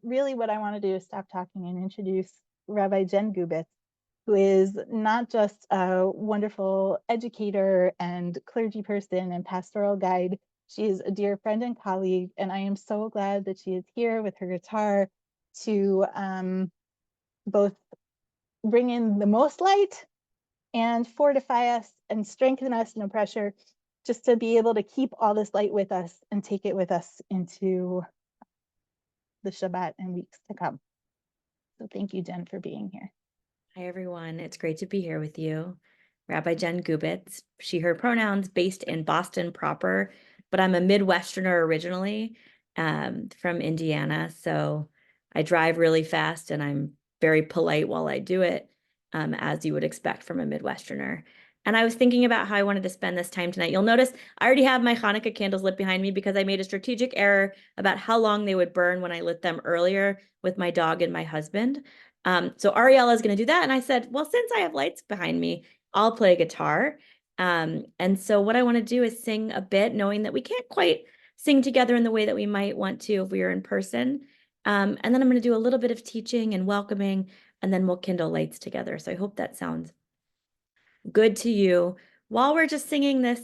Really what I want to do is stop talking and introduce Rabbi Jen Gubitz, who is not just a wonderful educator and clergy person and pastoral guide. She is a dear friend and colleague, and I am so glad that she is here with her guitar to both bring in the most light and fortify us and strengthen us, no pressure, just to be able to keep all this light with us and take it with us into the Shabbat and weeks to come. So thank you, Jen, for being here. Hi, everyone. It's great to be here with you. Rabbi Jen Gubitz, she, her pronouns, based in Boston proper, but I'm a Midwesterner originally from Indiana. So I drive really fast and I'm very polite while I do it, as you would expect from a Midwesterner. And I was thinking about how I wanted to spend this time tonight. You'll notice I already have my Hanukkah candles lit behind me because I made a strategic error about how long they would burn when I lit them earlier with my dog and my husband. So Ariella is going to do that. And I said, well, since I have lights behind me, I'll play guitar. And so what I want to do is sing a bit, knowing that we can't quite sing together in the way that we might want to if we were in person. And then I'm going to do a little bit of teaching and welcoming, and then we'll kindle lights together. So I hope that sounds good to you. While we're just singing this,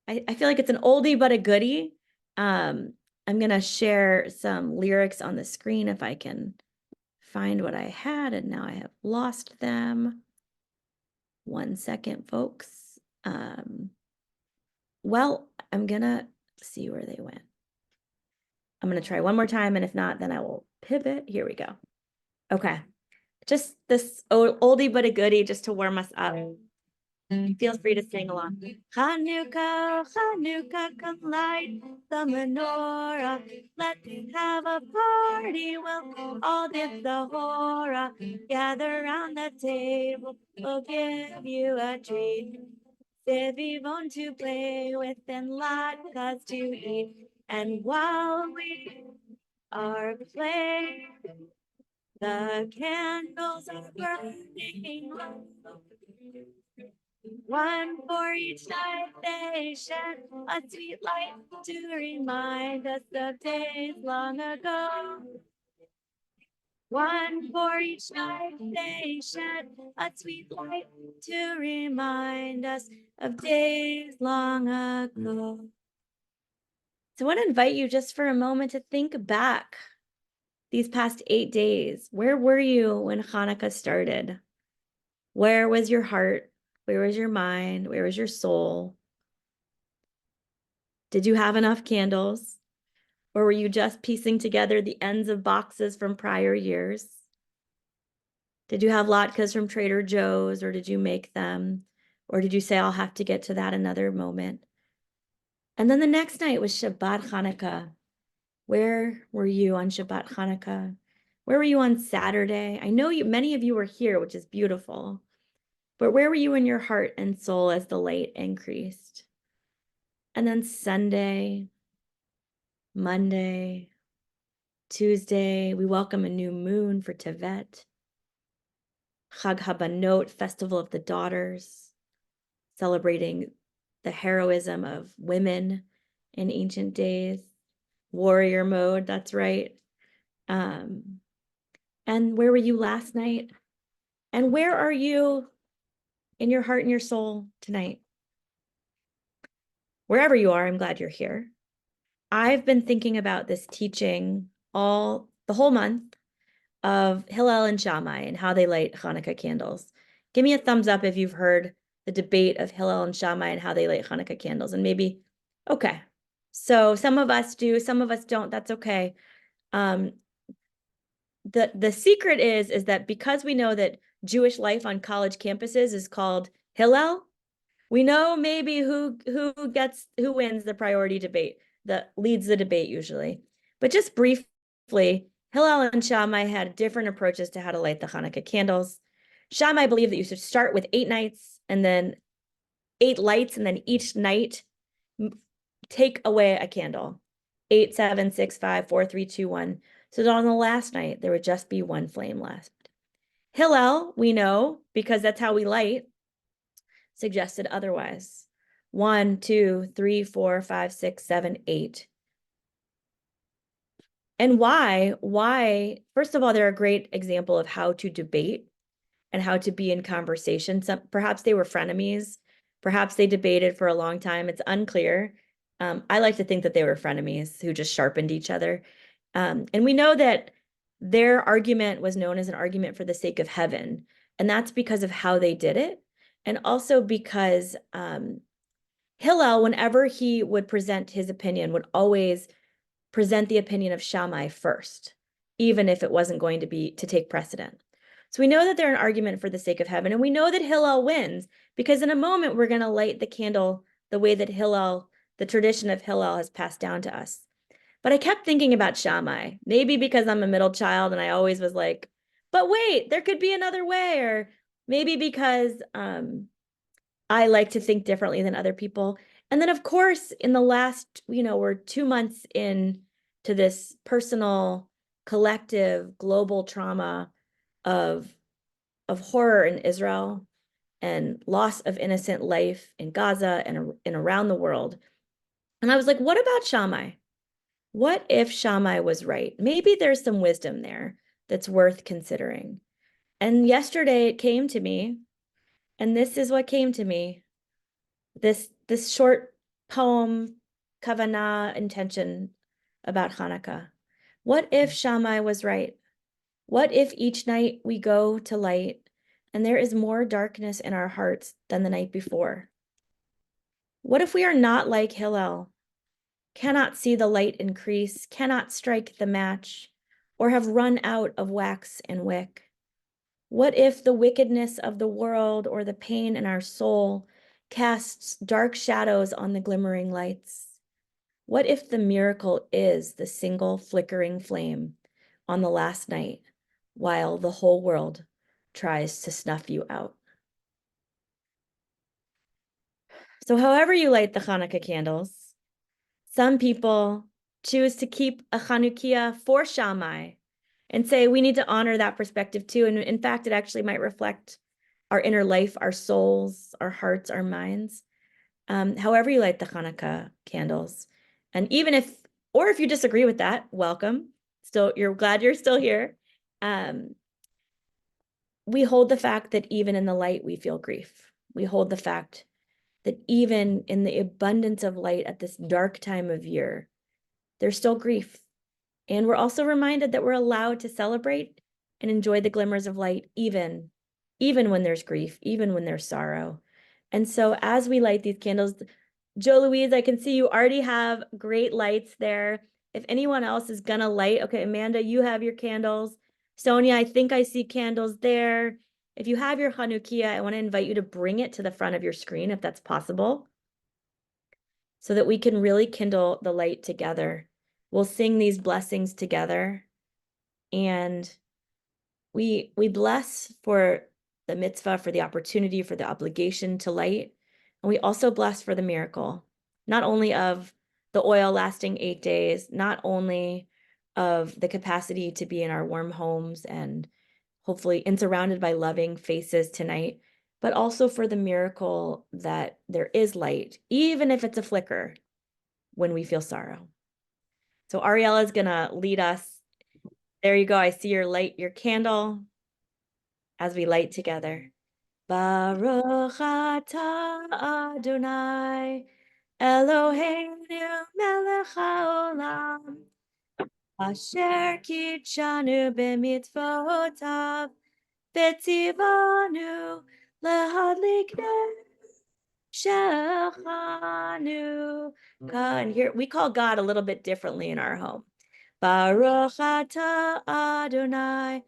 I feel like it's an oldie but a goodie. I'm going to share some lyrics on the screen if I can find what I had, and now I have lost them. 1 second, folks. Well, I'm gonna see where they went. I'm gonna try one more time, and if not, then I will pivot. Here we go. Okay, just this oldie but a goodie just to warm us up. Feel free to sing along. Chanukah, Chanukah, come light the menorah. Let's have a party. We'll all dip the hora. Gather around the table. We'll give you a treat. SVIVAH to play with and latkes to eat. And while we are playing, the candles are burning low. One for each night they shed a sweet light to remind us of days long ago. One for each night they shed a sweet light to remind us of days long ago. So I want to invite you just for a moment to think back these past 8 days. Where were you when Hanukkah started? Where was your heart? Where was your mind? Where was your soul? Did you have enough candles? Or were you just piecing together the ends of boxes from prior years? Did you have latkes from Trader Joe's, or did you make them? Or did you say, I'll have to get to that another moment? And then the next night was Shabbat Hanukkah. Where were you on Shabbat Hanukkah? Where were you on Saturday? I know many of you were here, which is beautiful. But where were you in your heart and soul as the light increased? And then Sunday, Monday, Tuesday, we welcome a new moon for Tevet. Chag Habanot, Festival of the Daughters, celebrating the heroism of women in ancient days. Warrior mode, that's right. And where were you last night? And where are you in your heart and your soul tonight? Wherever you are, I'm glad you're here. I've been thinking about this teaching the whole month of Hillel and Shammai and how they light Hanukkah candles. Give me a thumbs up if you've heard the debate of Hillel and Shammai and how they light Hanukkah candles. And maybe, okay. So some of us do, some of us don't. That's okay. The secret is that because we know that Jewish life on college campuses is called Hillel, we know maybe who wins the priority debate, that leads the debate usually. But just briefly, Hillel and Shammai had different approaches to how to light the Hanukkah candles. Shammai believed that you should start with 8 nights and then 8 lights, and then each night take away a candle. 8, 7, 6, 5, 4, 3, 2, 1. So that on the last night, there would just be 1 flame left. Hillel, we know, because that's how we light, suggested otherwise. 1, 2, 3, 4, 5, 6, 7, 8. And why, first of all, they're a great example of how to debate and how to be in conversation. Perhaps they were frenemies. Perhaps they debated for a long time. It's unclear. I like to think that they were frenemies who just sharpened each other. And we know that their argument was known as an argument for the sake of heaven. And that's because of how they did it. And also because Hillel, whenever he would present his opinion, would always present the opinion of Shammai first, even if it wasn't going to take precedent. So we know that they're an argument for the sake of heaven, and we know that Hillel wins because in a moment we're going to light the candle the way that Hillel, the tradition of Hillel, has passed down to us. But I kept thinking about Shammai, maybe because I'm a middle child and I always was like, but wait, there could be another way, or maybe because I like to think differently than other people. And then, of course, in the last, we're 2 months in to this personal, collective, global trauma of horror in Israel and loss of innocent life in Gaza and around the world. And I was like, what about Shammai? What if Shammai was right? Maybe there's some wisdom there that's worth considering. And yesterday it came to me, and this is what came to me. This short poem, kavanah, intention about Hanukkah. What if Shammai was right? What if each night we go to light and there is more darkness in our hearts than the night before? What if we are not like Hillel, cannot see the light increase, cannot strike the match, or have run out of wax and wick? What if the wickedness of the world or the pain in our soul casts dark shadows on the glimmering lights? What if the miracle is the single flickering flame on the last night while the whole world tries to snuff you out? So however you light the Hanukkah candles, some people choose to keep a Chanukiah for Shammai and say we need to honor that perspective too. And in fact, it actually might reflect our inner life, our souls, our hearts, our minds. However you light the Hanukkah candles. And even if you disagree with that, welcome. Still, you're glad you're still here. We hold the fact that even in the light, we feel grief. We hold the fact that even in the abundance of light at this dark time of year, there's still grief. And we're also reminded that we're allowed to celebrate and enjoy the glimmers of light, even when there's grief, even when there's sorrow. And so as we light these candles, Joe Louise, I can see you already have great lights there. If anyone else is gonna light, okay, Amanda, you have your candles. Sonia, I think I see candles there. If you have your Chanukiah, I want to invite you to bring it to the front of your screen if that's possible, so that we can really kindle the light together. We'll sing these blessings together, and we bless for the mitzvah, for the opportunity, for the obligation to light. And we also bless for the miracle, not only of the oil lasting 8 days, not only of the capacity to be in our warm homes and hopefully surrounded by loving faces tonight, but also for the miracle that there is light, even if it's a flicker when we feel sorrow. So Ariella is gonna lead us. There you go. I see your candle as we light together. Baruch atah Adonai Eloheinu melech haolam asher kitshanu b'mitzvotav v'tzivanu lehadlik ner shechanu. And here we call God a little bit differently in our home. Baruch atah Adonai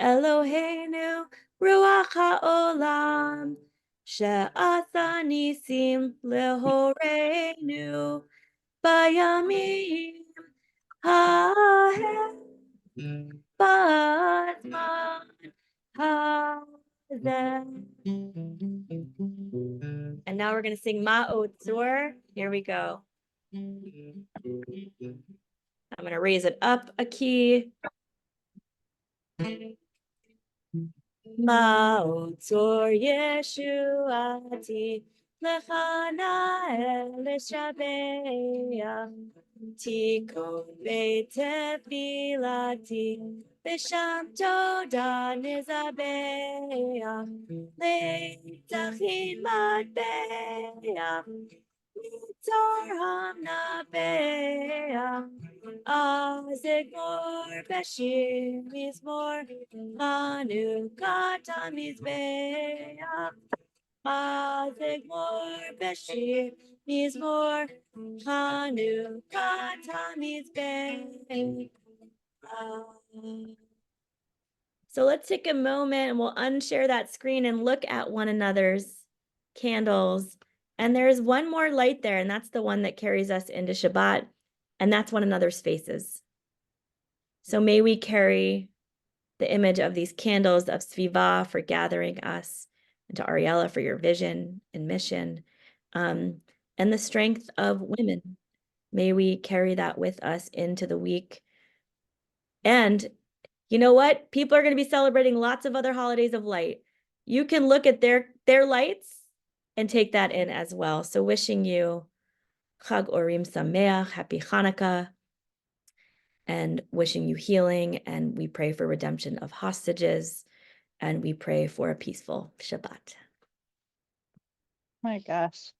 Eloheinu ruach haolam she'asa nisim lehoreinu bayamim hahem b'zman hazeh. And now we're going to sing Ma'otzor. Here we go. I'm going to raise it up a key. Ma'otzor Yeshuati Lechana elishabeya, tikon betefilati, b'sham toda nizabeya, leitachin matbeya, mitzor hamnabeya, azegmor beshir mizmor, Chanukah tamizbeya. Azegmor Bashir Mizmor Chanukah Tamizbeh. So let's take a moment and we'll unshare that screen and look at one another's candles. And there's one more light there, and that's the one that carries us into Shabbat, and that's one another's faces. So may we carry the image of these candles of SVIVAH for gathering us, and to Ariella for your vision and mission, and the strength of women. May we carry that with us into the week. And you know what? People are going to be celebrating lots of other holidays of light. You can look at their lights and take that in as well. So wishing you Chag Orim Sameach, happy Chanukah, and wishing you healing. And we pray for redemption of hostages. And we pray for a peaceful Shabbat. My gosh.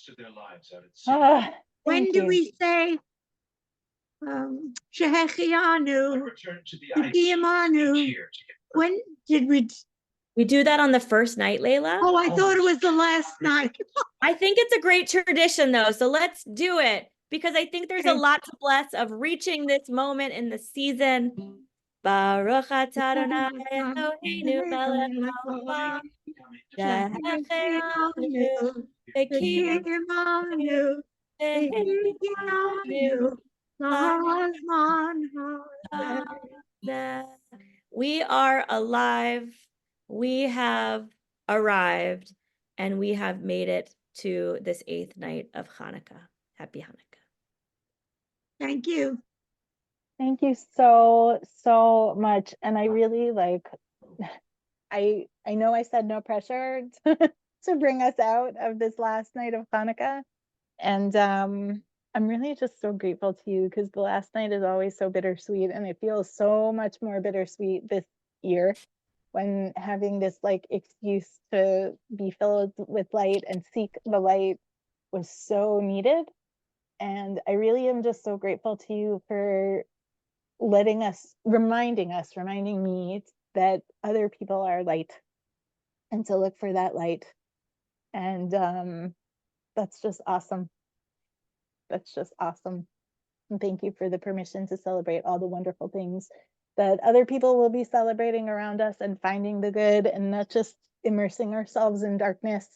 To their lives out at sea. When do we say Shehechianu, Return to the Yamanu? When did we? We do that on the first night, Layla. Oh, I thought it was the last night. I think it's a great tradition, though. So let's do it, because I think there's a lot to bless of reaching this moment in the season. Baruch atah Adonai Eloheinu melech haolam, shehechianu, v'kiyamanu, we are alive. We have arrived, and we have made it to this 8th night of Hanukkah. Happy Hanukkah. Thank you. Thank you so, so much. And I really I know I said no pressure to bring us out of this last night of Hanukkah. And I'm really just so grateful to you, because the last night is always so bittersweet, and it feels so much more bittersweet this year when having this excuse to be filled with light and seek the light was so needed. And I really am just so grateful to you for reminding me that other people are light, and to look for that light. And that's just awesome. That's just awesome. And thank you for the permission to celebrate all the wonderful things that other people will be celebrating around us, and finding the good, and not just immersing ourselves in darkness,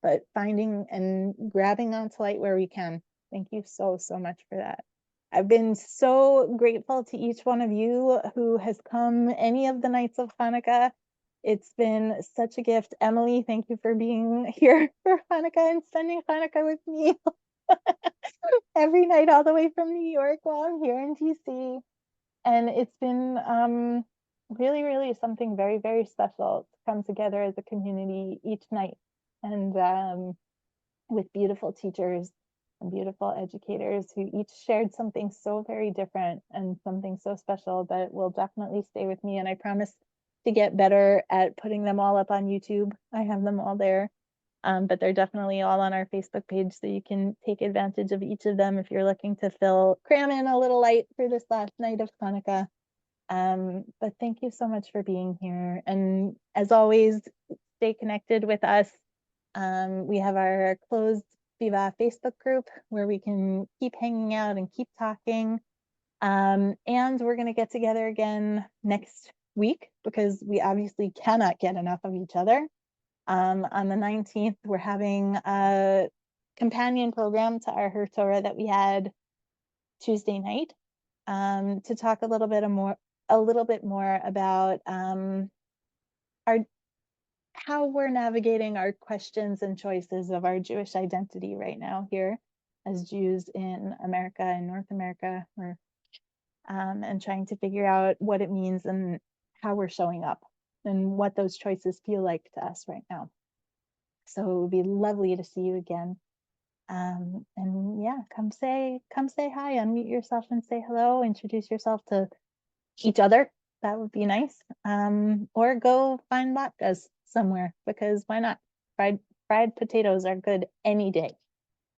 but finding and grabbing onto light where we can. Thank you so, so much for that. I've been so grateful to each one of you who has come any of the nights of Hanukkah. It's been such a gift. Emily, thank you for being here for Hanukkah and spending Hanukkah with me every night all the way from New York while I'm here in DC. And it's been really, really something very, very special to come together as a community each night, and with beautiful teachers and beautiful educators who each shared something so very different and something so special that will definitely stay with me. And I promise to get better at putting them all up on YouTube. I have them all there. But they're definitely all on our Facebook page, so you can take advantage of each of them if you're looking to cram in a little light for this last night of Hanukkah. But thank you so much for being here. And as always, stay connected with us. We have our closed SVIVAH Facebook group where we can keep hanging out and keep talking. And we're going to get together again next week, because we obviously cannot get enough of each other. On the 19th, we're having a companion program to our Her Torah that we had Tuesday night, to talk a little bit more about how we're navigating our questions and choices of our Jewish identity right now here as Jews in America and North America, and trying to figure out what it means and how we're showing up and what those choices feel like to us right now. So it would be lovely to see you again. And yeah, come say hi, unmute yourself and say hello, introduce yourself to each other. That would be nice. Or go find latkes somewhere, because why not? Fried potatoes are good any day.